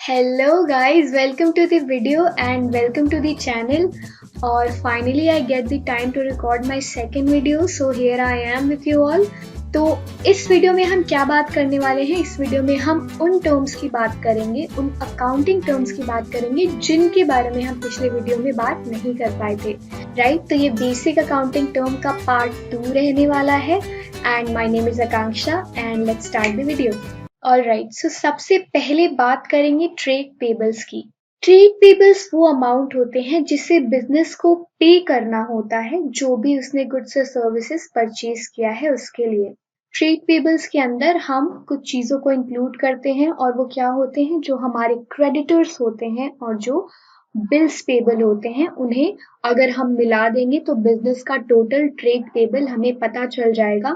Hello guys, welcome to the video and welcome to the channel. और finally I get the time to record my second video, so here I am with you all. तो इस video में हम क्या बात करने वाले हैं? इस वीडियो में हम उन टर्म्स की बात करेंगे, उन अकाउंटिंग टर्म्स की बात करेंगे जिनके बारे में हम पिछले वीडियो में बात नहीं कर पाए थे, राइट? तो ये बेसिक अकाउंटिंग टर्म का पार्ट 2 रहने वाला है and my name is Akanksha and let's start the video. Alright, so सबसे पहले बात करेंगे ट्रेड पेबल्स की। ट्रेड पेबल्स वो अमाउंट होते हैं जिसे बिजनेस को पे करना होता है जो भी उसने गुड्स और सर्विसेज परचेज किया है उसके लिए। ट्रेड पेबल्स के अंदर हम कुछ चीजों को इंक्लूड करते हैं और वो क्या होते हैं, जो हमारे क्रेडिटर्स होते हैं और जो बिल्स पेबल होते हैं, उन्हें अगर हम मिला देंगे तो बिजनेस का टोटल ट्रेड पेबल हमें पता चल जाएगा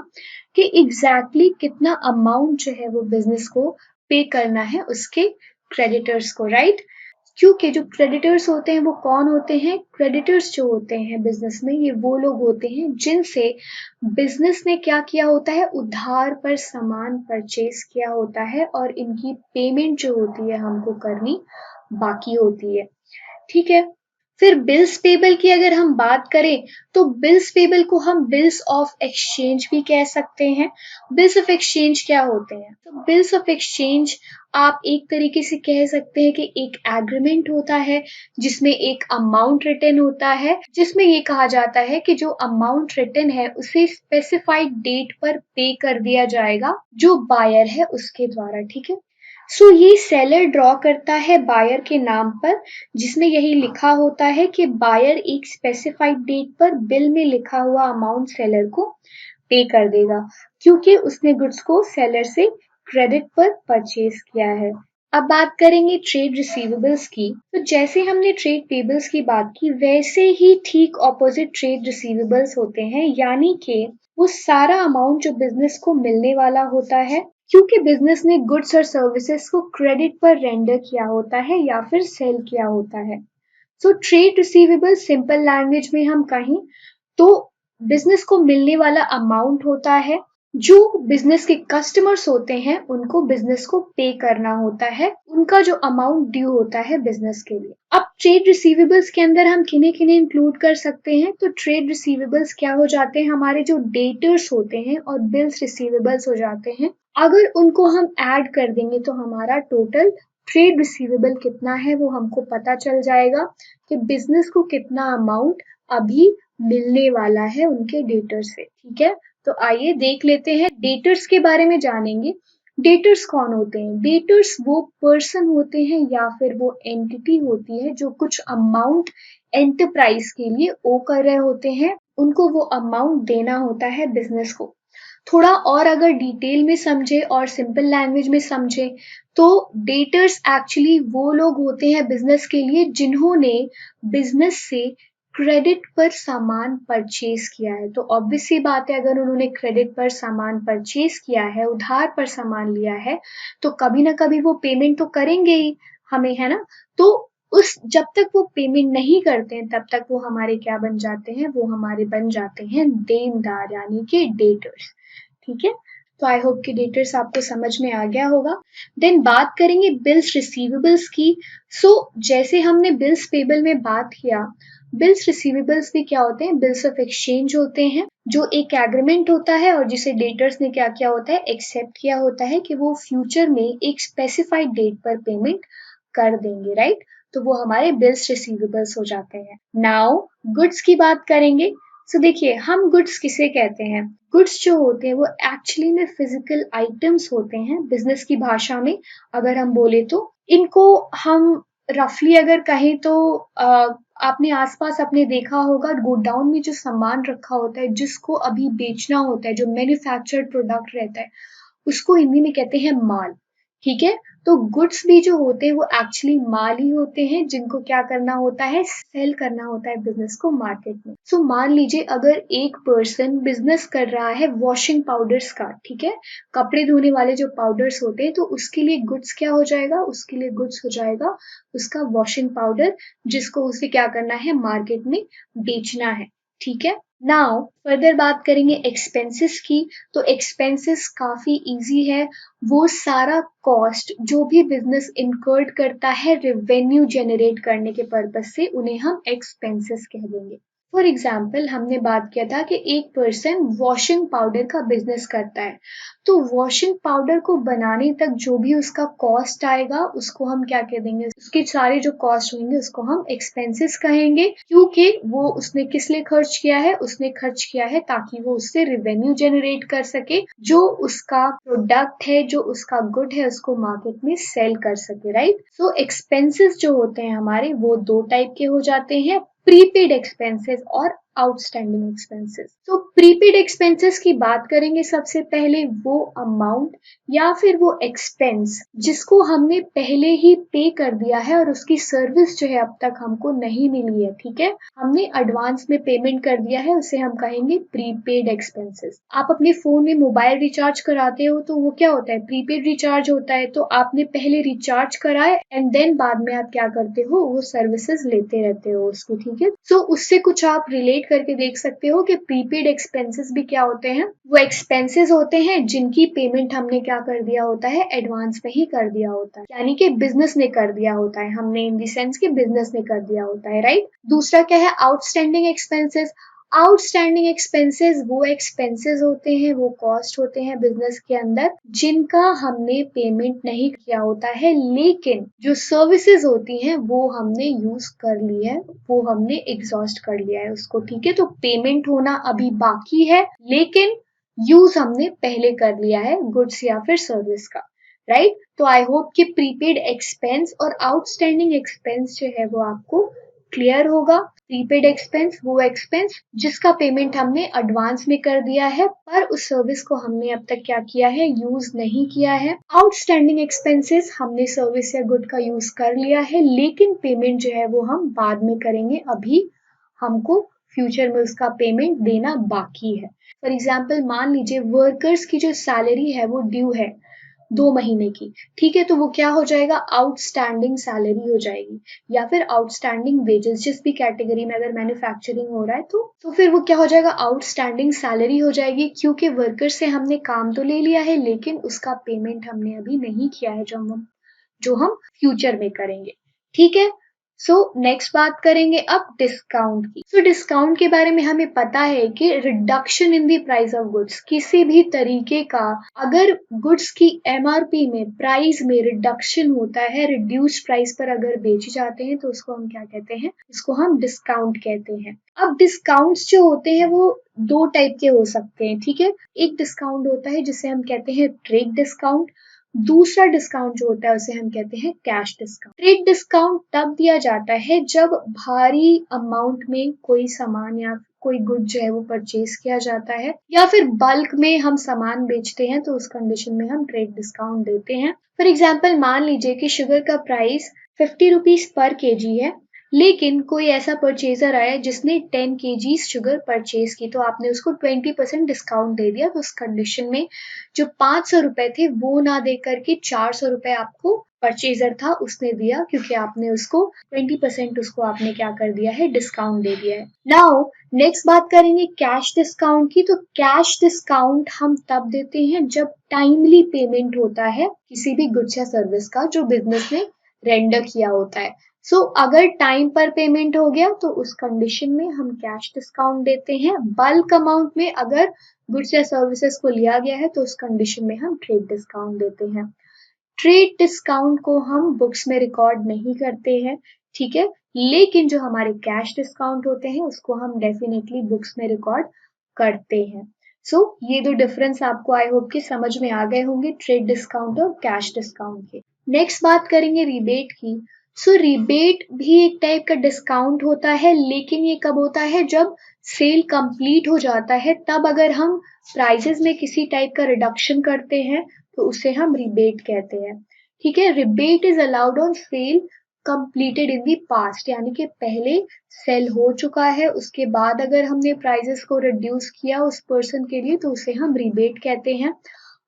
कि एग्जैक्टली कितना अमाउंट जो है वो बिजनेस को पे करना है उसके क्रेडिटर्स को, राइट? क्योंकि जो क्रेडिटर्स होते हैं वो कौन होते हैं? क्रेडिटर्स जो होते हैं बिजनेस में, ये वो लोग होते हैं जिनसे बिजनेस ने क्या किया होता है, उधार पर सामान परचेज किया होता है और इनकी पेमेंट जो होती है हमको करनी बाकी होती है, ठीक है? फिर बिल्स पेबल की अगर हम बात करें तो बिल्स पेबल को हम बिल्स ऑफ एक्सचेंज भी कह सकते हैं। बिल्स ऑफ एक्सचेंज क्या होते हैं? तो बिल्स ऑफ एक्सचेंज आप एक तरीके से कह सकते हैं कि एक एग्रीमेंट होता है जिसमें एक अमाउंट रिटन होता है, जिसमें ये कहा जाता है कि जो अमाउंट रिटन है उसे स्पेसिफाइड डेट पर पे कर दिया जाएगा जो बायर है उसके द्वारा, ठीक है? सो ये सेलर ड्रॉ करता है बायर के नाम पर, जिसमें यही लिखा होता है कि बायर एक स्पेसिफाइड डेट पर बिल में लिखा हुआ अमाउंट सेलर को पे कर देगा क्योंकि उसने गुड्स को सेलर से क्रेडिट पर परचेज किया है। अब बात करेंगे ट्रेड रिसीवेबल्स की। तो जैसे हमने ट्रेड पेबल्स की बात की, वैसे ही ठीक ऑपोजिट ट्रेड रिसीवेबल्स होते हैं, यानी कि वो सारा अमाउंट जो बिजनेस को मिलने वाला होता है क्योंकि बिजनेस ने गुड्स और सर्विसेज को क्रेडिट पर रेंडर किया होता है या फिर सेल किया होता है। So trade receivable simple language में हम कहें तो बिजनेस को मिलने वाला अमाउंट होता है जो बिजनेस के कस्टमर्स होते हैं उनको बिजनेस को पे करना होता है, उनका जो अमाउंट ड्यू होता है बिजनेस के लिए। अब ट्रेड रिसीवेबल्स के अंदर हम किन्हें किन्हें इंक्लूड कर सकते हैं? तो ट्रेड रिसीवेबल्स क्या हो जाते हैं, हमारे जो डेटर्स होते हैं, और बिल्स रिसीवेबल्स हो जाते हैं। अगर उनको हम ऐड कर देंगे तो हमारा टोटल ट्रेड रिसीवेबल कितना है वो हमको पता चल जाएगा कि बिजनेस को कितना अमाउंट अभी मिलने वाला है उनके डेटर से, ठीक है? तो आइए देख लेते हैं, डेटर्स के बारे में जानेंगे। डेटर्स कौन होते हैं? डेटर्स वो पर्सन होते हैं या फिर वो एंटिटी होती है जो कुछ अमाउंट एंटरप्राइज के लिए ओ कर रहे होते हैं, उनको वो अमाउंट देना होता है बिजनेस को। थोड़ा और अगर डिटेल में समझे और सिंपल लैंग्वेज में समझे तो डेटर्स एक्चुअली वो लोग होते हैं बिजनेस के लिए जिन्होंने बिजनेस से क्रेडिट पर सामान परचेज किया है। तो ऑब्वियस सी बात है, अगर उन्होंने क्रेडिट पर सामान परचेज किया है, उधार पर सामान लिया है, तो कभी ना कभी वो पेमेंट तो करेंगे ही हमें, है ना? तो उस जब तक वो पेमेंट नहीं करते हैं तब तक वो हमारे क्या बन जाते हैं? वो हमारे बन जाते हैं देनदार, यानी कि डेटर्स, ठीक है? तो आई होप कि डेटर्स आपको समझ में आ गया होगा। देन बात करेंगे बिल्स रिसीवेबल्स की। जैसे हमने बिल्स पेबल में बात किया, बिल्स रिसीवेबल्स भी क्या होते हैं? बिल्स ऑफ एक्सचेंज होते हैं, जो एक एग्रीमेंट होता है और जिसे डेटर्स ने क्या किया होता है? एक्सेप्ट किया होता है कि वो फ्यूचर में एक स्पेसिफाइड डेट पर पेमेंट कर देंगे, राइट? तो वो हमारे बिल्स रिसीवेबल्स हो जाते हैं। नाउ गुड्स की बात करेंगे। देखिए, हम गुड्स किसे कहते हैं? गुड्स जो होते हैं वो एक्चुअली में फिजिकल आइटम्स होते हैं बिजनेस की भाषा में, अगर हम बोले तो। इनको हम रफली अगर कहें तो आपने आसपास अपने देखा होगा, गोडाउन में जो सामान रखा होता है जिसको अभी बेचना होता है, जो मैन्युफैक्चर्ड प्रोडक्ट रहता है, उसको हिंदी में कहते हैं माल, ठीक है? तो गुड्स भी जो होते हैं वो एक्चुअली माल ही होते हैं जिनको क्या करना होता है? सेल करना होता है बिजनेस को मार्केट में। मान लीजिए अगर एक पर्सन बिजनेस कर रहा है वॉशिंग पाउडर्स का, ठीक है? कपड़े धोने वाले जो पाउडर्स होते हैं, तो उसके लिए गुड्स क्या हो जाएगा? उसके लिए गुड्स हो जाएगा उसका वॉशिंग पाउडर, जिसको उसे क्या करना है? मार्केट में बेचना है, ठीक है? नाउ फर्दर बात करेंगे एक्सपेंसेस की। तो एक्सपेंसेस काफी इजी है। वो सारा कॉस्ट जो भी बिजनेस इनकर्ड करता है रेवेन्यू जनरेट करने के पर्पज से, उन्हें हम एक्सपेंसेस कह देंगे। फॉर एग्जाम्पल हमने बात किया था कि एक पर्सन वॉशिंग पाउडर का बिजनेस करता है, तो वॉशिंग पाउडर को बनाने तक जो भी उसका कॉस्ट आएगा उसको हम क्या कह देंगे, उसके सारे जो कॉस्ट होंगे उसको हम एक्सपेंसेस कहेंगे, क्योंकि वो उसने किस लिए खर्च किया है, उसने खर्च किया है ताकि वो उससे रेवेन्यू जनरेट कर सके, जो उसका प्रोडक्ट है, जो उसका गुड है, उसको मार्केट में सेल कर सके, राइट। सो एक्सपेंसेस जो होते हैं हमारे वो दो टाइप के हो जाते हैं, प्रीपेड एक्सपेंसेस और आउटस्टैंडिंग एक्सपेंसेस। तो प्रीपेड एक्सपेंसेस की बात करेंगे सबसे पहले, वो अमाउंट या फिर वो एक्सपेंस जिसको हमने पहले ही पे कर दिया है और उसकी सर्विस जो है अब तक हमको नहीं मिली है, ठीक है, हमने एडवांस में पेमेंट कर दिया है, उसे हम कहेंगे प्रीपेड एक्सपेंसेस। आप अपने फोन में मोबाइल रिचार्ज कराते हो तो वो क्या होता है, प्रीपेड रिचार्ज होता है। तो आपने पहले रिचार्ज कराए एंड देन बाद में आप क्या करते हो, वो सर्विसेज लेते रहते हो उसकी, ठीक है। सो उससे कुछ आप रिलेट करके देख सकते हो कि प्रीपेड एक्सपेंसेस भी क्या होते हैं, वो एक्सपेंसेस होते हैं जिनकी पेमेंट हमने क्या कर दिया होता है, एडवांस में ही कर दिया होता है, यानी कि बिजनेस ने कर दिया होता है, हमने इन दी सेंस कि बिजनेस ने कर दिया होता है, राइट। दूसरा क्या है, आउटस्टैंडिंग एक्सपेंसेस। आउटस्टैंडिंग एक्सपेंसेस वो एक्सपेंसेस होते हैं, वो कॉस्ट होते हैं बिजनेस के अंदर जिनका हमने पेमेंट नहीं किया होता है, लेकिन जो सर्विसेज होती हैं वो हमने यूज कर ली है, वो हमने एग्जॉस्ट कर लिया है उसको, ठीक है। तो पेमेंट होना अभी बाकी है, लेकिन यूज हमने पहले कर लिया है गुड्स या फिर सर्विस का, राइट। तो आई होप कि प्रीपेड एक्सपेंस और आउटस्टैंडिंग एक्सपेंस जो है वो आपको क्लियर होगा। प्रीपेड एक्सपेंस वो एक्सपेंस जिसका पेमेंट हमने एडवांस में कर दिया है पर उस सर्विस को हमने अब तक क्या किया है, यूज नहीं किया है। आउटस्टैंडिंग एक्सपेंसेस हमने सर्विस या गुड का यूज कर लिया है, लेकिन पेमेंट जो है वो हम बाद में करेंगे, अभी हमको फ्यूचर में उसका पेमेंट देना बाकी है। फॉर एग्जाम्पल मान लीजिए वर्कर्स की जो सैलरी है वो ड्यू है 2 महीने की, ठीक है, तो वो क्या हो जाएगा, आउटस्टैंडिंग सैलरी हो जाएगी या फिर आउटस्टैंडिंग वेजेस, जिस भी कैटेगरी में अगर मैन्युफैक्चरिंग हो रहा है तो फिर वो क्या हो जाएगा, आउटस्टैंडिंग सैलरी हो जाएगी, क्योंकि वर्कर से हमने काम तो ले लिया है लेकिन उसका पेमेंट हमने अभी नहीं किया है, जो हम फ्यूचर में करेंगे, ठीक है। सो नेक्स्ट बात करेंगे अब डिस्काउंट की। सो डिस्काउंट के बारे में हमें पता है कि reduction in the price of goods, किसी भी तरीके का अगर गुड्स की एमआरपी में, प्राइस में रिडक्शन होता है, रिड्यूस प्राइस पर अगर बेचे जाते हैं तो उसको हम क्या कहते हैं, इसको हम डिस्काउंट कहते हैं। अब डिस्काउंट्स जो होते हैं वो दो टाइप के हो सकते हैं, ठीक है। एक डिस्काउंट होता है जिसे हम कहते हैं ट्रेड डिस्काउंट, दूसरा डिस्काउंट जो होता है उसे हम कहते हैं कैश डिस्काउंट। ट्रेड डिस्काउंट तब दिया जाता है जब भारी अमाउंट में कोई सामान या कोई गुड जो है वो परचेज किया जाता है, या फिर बल्क में हम सामान बेचते हैं, तो उस कंडीशन में हम ट्रेड डिस्काउंट देते हैं। फॉर एग्जाम्पल मान लीजिए कि शुगर का प्राइस 50 रुपीज पर केजी है, लेकिन कोई ऐसा परचेजर आया जिसने 10 kg शुगर परचेज की, तो आपने उसको 20% डिस्काउंट दे दिया, तो उस कंडीशन में जो 500 रुपए थे वो ना दे करके 400 रुपए आपको परचेजर था उसने दिया, क्योंकि आपने उसको 20% उसको आपने क्या कर दिया है, डिस्काउंट दे दिया है। नाउ नेक्स्ट बात करेंगे कैश डिस्काउंट की। तो कैश डिस्काउंट हम तब देते हैं जब टाइमली पेमेंट होता है किसी भी गुड्स या सर्विस का जो बिजनेस ने रेंडर किया होता है। सो अगर टाइम पर पेमेंट हो गया तो उस कंडीशन में हम कैश डिस्काउंट देते हैं। बल्क अमाउंट में अगर गुड्स या सर्विसेज को लिया गया है तो उस कंडीशन में हम ट्रेड डिस्काउंट देते हैं। ट्रेड डिस्काउंट को हम बुक्स में रिकॉर्ड नहीं करते हैं, ठीक है, लेकिन जो हमारे कैश डिस्काउंट होते हैं उसको हम डेफिनेटली बुक्स में रिकॉर्ड करते हैं। सो ये दो डिफरेंस आपको आई होप कि समझ में आ गए होंगे, ट्रेड डिस्काउंट और कैश डिस्काउंट के। नेक्स्ट बात करेंगे रिबेट की। सो रिबेट भी एक टाइप का डिस्काउंट होता है, लेकिन ये कब होता है, जब सेल कंप्लीट हो जाता है तब अगर हम प्राइसेस में किसी टाइप का रिडक्शन करते हैं तो उसे हम रिबेट कहते हैं, ठीक है। Rebate is allowed on sale completed in the past, यानी कि पहले सेल हो चुका है उसके बाद अगर हमने प्राइसेस को रिड्यूस किया उस पर्सन के लिए तो उसे हम रिबेट कहते हैं।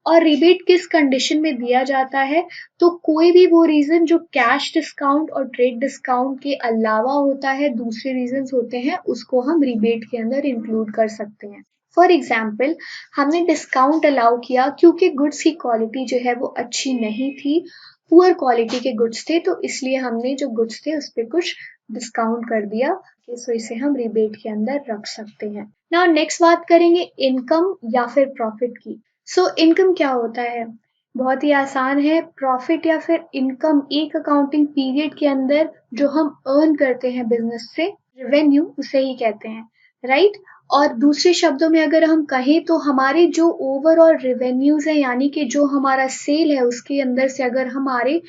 और रिबेट किस कंडीशन में दिया जाता है, तो कोई भी वो रीजन जो कैश डिस्काउंट और ट्रेड डिस्काउंट के अलावा होता है, दूसरे रीजंस होते हैं, उसको हम रिबेट के अंदर इंक्लूड कर सकते हैं। फॉर एग्जाम्पल, हमने डिस्काउंट अलाउ किया क्योंकि गुड्स की क्वालिटी जो है वो अच्छी नहीं थी, पुअर क्वालिटी के गुड्स थे, तो इसलिए हमने जो गुड्स थे उस पर कुछ डिस्काउंट कर दिया, सो इसे हम रिबेट के अंदर रख सकते हैं। नाउ नेक्स्ट बात करेंगे इनकम या फिर प्रॉफिट की। सो इनकम क्या होता है? बहुत ही आसान है। प्रॉफिट या फिर इनकम एक अकाउंटिंग पीरियड के अंदर जो हम अर्न करते हैं बिजनेस से, रेवेन्यू उसे ही कहते हैं, राइट? और दूसरे शब्दों में अगर हम कहें तो हमारे जो ओवरऑल रेवेन्यूज है, यानी कि जो हमारा सेल है, उसके अंदर से अगर हमारे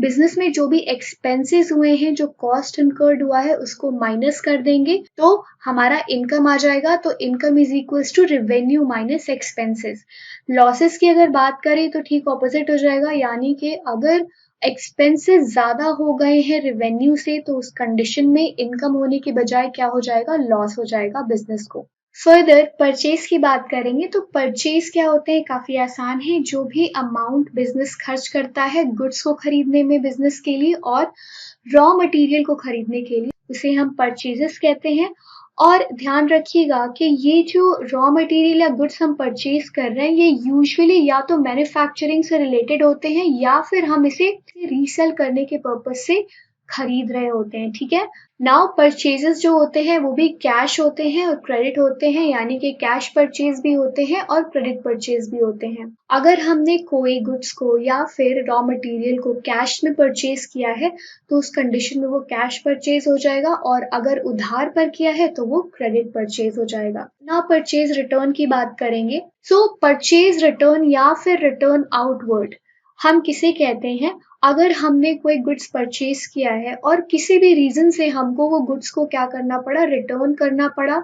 बिजनेस में जो भी एक्सपेंसेस हुए हैं, जो कॉस्ट इनकर्ड हुआ है, उसको माइनस कर देंगे तो हमारा इनकम आ जाएगा। तो income is equals to revenue minus expenses. Losses की अगर बात करें तो ठीक ऑपोजिट हो जाएगा, यानी कि अगर एक्सपेंसेस ज्यादा हो गए हैं रेवेन्यू से, तो उस कंडीशन में इनकम होने की बजाय क्या हो जाएगा? लॉस हो जाएगा बिजनेस को। फर्दर परचेज की बात करेंगे तो परचेज क्या होते हैं? काफी आसान है। जो भी अमाउंट बिजनेस खर्च करता है गुड्स को खरीदने में बिजनेस के लिए और रॉ मटेरियल को खरीदने के लिए, उसे हम परचेजेस कहते हैं। और ध्यान रखिएगा कि ये जो रॉ मटेरियल या गुड्स हम परचेज कर रहे हैं, ये यूजुअली या तो मैन्युफैक्चरिंग से रिलेटेड होते हैं या फिर हम इसे रीसेल करने के पर्पज से खरीद रहे होते हैं, ठीक है? नाउ परचेजेस जो होते हैं वो भी कैश होते हैं और क्रेडिट होते हैं, यानी कि कैश परचेज भी होते हैं और क्रेडिट परचेज भी होते हैं। अगर हमने कोई गुड्स को या फिर रॉ मटेरियल को कैश में परचेज किया है तो उस कंडीशन में वो कैश परचेज हो जाएगा, और अगर उधार पर किया है तो वो क्रेडिट परचेज हो जाएगा। नाउ परचेज रिटर्न की बात करेंगे। सो परचेज रिटर्न या फिर रिटर्न आउटवर्ड हम किसे कहते हैं? अगर हमने कोई गुड्स परचेज किया है और किसी भी रीजन से हमको वो गुड्स को क्या करना पड़ा? रिटर्न करना पड़ा,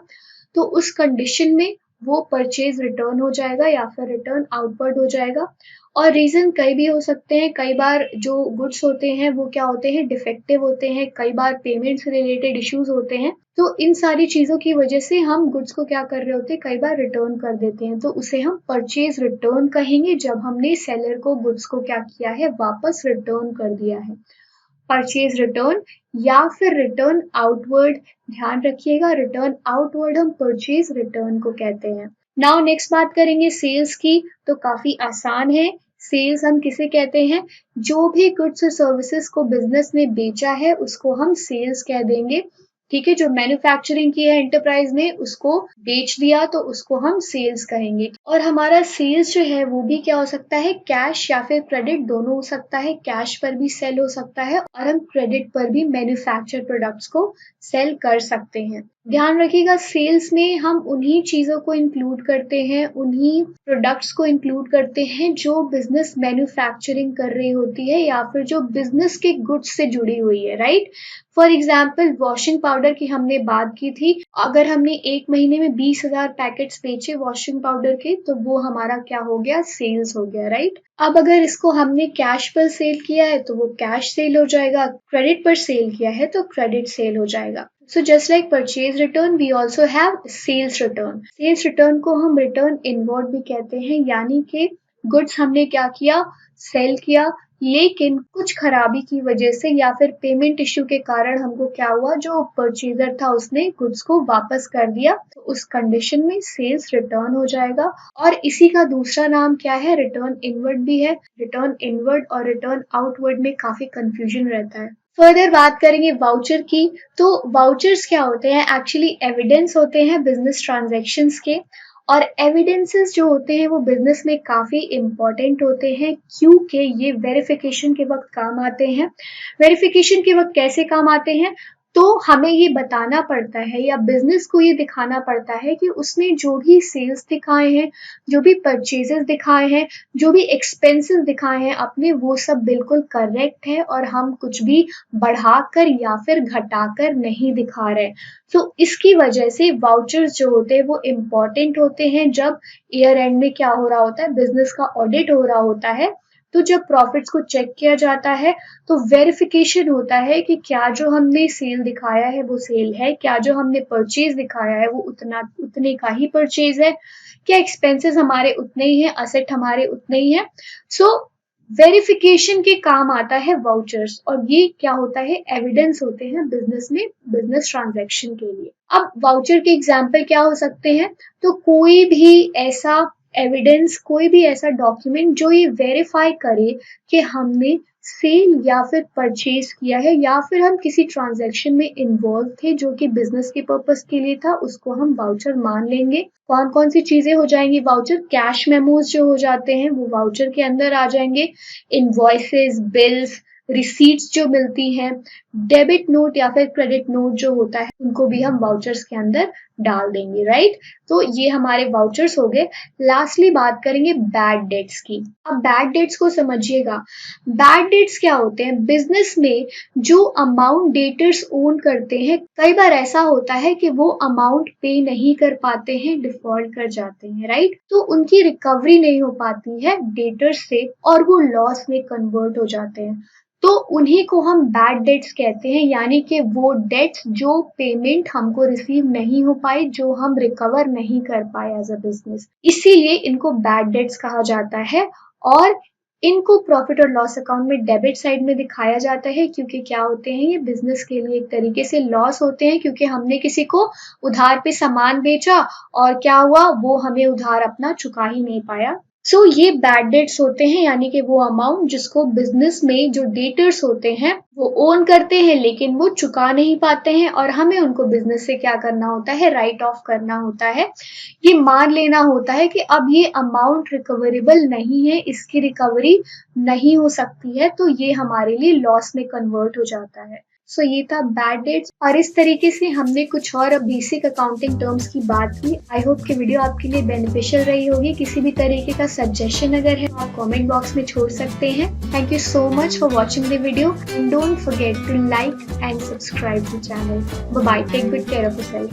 तो उस कंडीशन में वो परचेज रिटर्न हो जाएगा या फिर रिटर्न आउटवर्ड हो जाएगा। और रीजन कई भी हो सकते हैं। कई बार जो गुड्स होते हैं वो क्या होते हैं? डिफेक्टिव होते हैं, कई बार पेमेंट से रिलेटेड इश्यूज होते हैं, तो इन सारी चीजों की वजह से हम गुड्स को क्या कर रहे होते हैं? कई बार रिटर्न कर देते हैं, तो उसे हम परचेज रिटर्न कहेंगे जब हमने सेलर को गुड्स को क्या किया है? वापस रिटर्न कर दिया है। परचेज रिटर्न या फिर रिटर्न आउटवर्ड, ध्यान रखिएगा, रिटर्न आउटवर्ड हम परचेज रिटर्न को कहते हैं। नाउ नेक्स्ट बात करेंगे सेल्स की, तो काफी आसान है। सेल्स हम किसे कहते हैं? जो भी गुड्स और सर्विसेज को बिजनेस ने बेचा है उसको हम सेल्स कह देंगे, ठीक है? जो मैन्युफैक्चरिंग की है एंटरप्राइज ने, उसको बेच दिया तो उसको हम सेल्स कहेंगे। और हमारा सेल्स जो है वो भी क्या हो सकता है? कैश या फिर क्रेडिट दोनों हो सकता है। कैश पर भी सेल हो सकता है और हम क्रेडिट पर भी मैन्युफैक्चर प्रोडक्ट्स को सेल कर सकते हैं। ध्यान रखिएगा, सेल्स में हम उन्हीं चीजों को इंक्लूड करते हैं, उन्हीं प्रोडक्ट्स को इंक्लूड करते हैं जो बिजनेस मैन्युफैक्चरिंग कर रही होती है या फिर जो बिजनेस के गुड्स से जुड़ी हुई है, right? For example, washing powder की हमने बात की थी। अगर हमने एक महीने में 20,000 पैकेट्स बेचे वॉशिंग पाउडर के, तो वो हमारा क्या हो गया? सेल्स हो गया, राइट? अब अगर इसको हमने कैश पर सेल किया है तो वो कैश सेल हो जाएगा, क्रेडिट पर सेल किया है तो क्रेडिट सेल हो जाएगा। So just like purchase return, we also have sales return. Sales return को हम return inward भी कहते हैं, यानी कि गुड्स हमने क्या किया? सेल किया, लेकिन कुछ खराबी की वजह से या फिर पेमेंट इश्यू के कारण हमको क्या हुआ? जो परचेजर था उसने गुड्स को वापस कर दिया, तो उस कंडीशन में सेल्स रिटर्न हो जाएगा। और इसी का दूसरा नाम क्या है? रिटर्न इनवर्ड भी है। रिटर्न इनवर्ड और रिटर्न आउटवर्ड में काफी कंफ्यूजन रहता है। फर्दर बात करेंगे वाउचर की, तो वाउचर्स क्या होते हैं? एक्चुअली एविडेंस होते हैं बिजनेस ट्रांजैक्शंस के, और एविडेंसेस जो होते हैं वो बिजनेस में काफी इंपॉर्टेंट होते हैं क्योंकि ये वेरिफिकेशन के वक्त काम आते हैं। वेरिफिकेशन के वक्त कैसे काम आते हैं? तो हमें ये बताना पड़ता है या बिजनेस को ये दिखाना पड़ता है कि उसने जो भी सेल्स दिखाए हैं, जो भी परचेजेस दिखाए हैं, जो भी एक्सपेंसेस दिखाए हैं अपने, वो सब बिल्कुल करेक्ट है और हम कुछ भी बढ़ाकर या फिर घटाकर नहीं दिखा रहे। तो इसकी वजह से वाउचर्स जो होते हैं वो इम्पॉर्टेंट होते हैं जब ईयर एंड में क्या हो रहा होता है? बिजनेस का ऑडिट हो रहा होता है, तो जब प्रॉफिट्स को चेक किया जाता है तो वेरिफिकेशन होता है कि क्या जो हमने सेल दिखाया है वो सेल है, क्या जो हमने परचेज दिखाया है वो उतने का ही परचेज है, क्या एक्सपेंसेस हमारे उतने ही हैं, असेट हमारे उतने ही हैं। सो वेरिफिकेशन के काम आता है वाउचर्स, और ये क्या होता है, एविडेंस होते हैं बिजनेस में, बिजनेस ट्रांजैक्शन के लिए। अब वाउचर के एग्जाम्पल क्या हो सकते हैं, तो कोई भी ऐसा एविडेंस, कोई भी ऐसा डॉक्यूमेंट जो ये वेरीफाई करे कि हमने सेल या फिर परचेज किया है, या फिर हम किसी ट्रांजैक्शन में इन्वॉल्व थे जो कि बिजनेस के पर्पस के लिए था, उसको हम वाउचर मान लेंगे। कौन कौन सी चीजें हो जाएंगी वाउचर, कैश मेमोज जो हो जाते हैं वो वाउचर के अंदर आ जाएंगे, इनवॉइसेस, बिल्स, रिसीट्स जो मिलती हैं, डेबिट नोट या फिर क्रेडिट नोट जो होता है, उनको भी हम वाउचर्स के अंदर डाल देंगे, राइट। तो ये हमारे वाउचर्स हो गए। लास्टली बात करेंगे बैड डेट्स की। अब बैड डेट्स को समझिएगा। बैड डेट्स क्या होते हैं, बिजनेस में जो अमाउंट डेटर्स ओन करते हैं, कई बार ऐसा होता है कि वो अमाउंट पे नहीं कर पाते हैं, डिफॉल्ट कर जाते हैं, राइट। तो उनकी रिकवरी नहीं हो पाती है डेटर्स से और वो लॉस में कन्वर्ट हो जाते हैं, तो उन्हीं को हम बैड डेट्स कहते हैं, यानी कि वो डेट्स जो पेमेंट हमको रिसीव नहीं हो पाई, जो हम रिकवर नहीं कर पाए एज अ बिजनेस, इसीलिए इनको बैड डेट्स कहा जाता है। और इनको प्रॉफिट और लॉस अकाउंट में डेबिट साइड में दिखाया जाता है, क्योंकि क्या होते हैं, ये बिजनेस के लिए एक तरीके से लॉस होते हैं, क्योंकि हमने किसी को उधार पे सामान बेचा और क्या हुआ, वो हमें उधार अपना चुका ही नहीं पाया। सो ये बैड डेट्स होते हैं, यानी कि वो अमाउंट जिसको बिजनेस में जो डेटर्स होते हैं वो ओन करते हैं लेकिन वो चुका नहीं पाते हैं, और हमें उनको बिजनेस से क्या करना होता है, राइट ऑफ करना होता है। ये मान लेना होता है कि अब ये अमाउंट रिकवरेबल नहीं है, इसकी रिकवरी नहीं हो सकती है, तो ये हमारे लिए लॉस में कन्वर्ट हो जाता है। सो ये था बैड डेट्स, और इस तरीके से हमने कुछ और बेसिक अकाउंटिंग टर्म्स की बात की। आई होप कि वीडियो आपके लिए बेनिफिशियल रही होगी। किसी भी तरीके का सजेशन अगर है आप कमेंट बॉक्स में छोड़ सकते हैं। Thank you so much for watching the video and don't forget to like and subscribe the channel. Bye bye, take good care of yourself.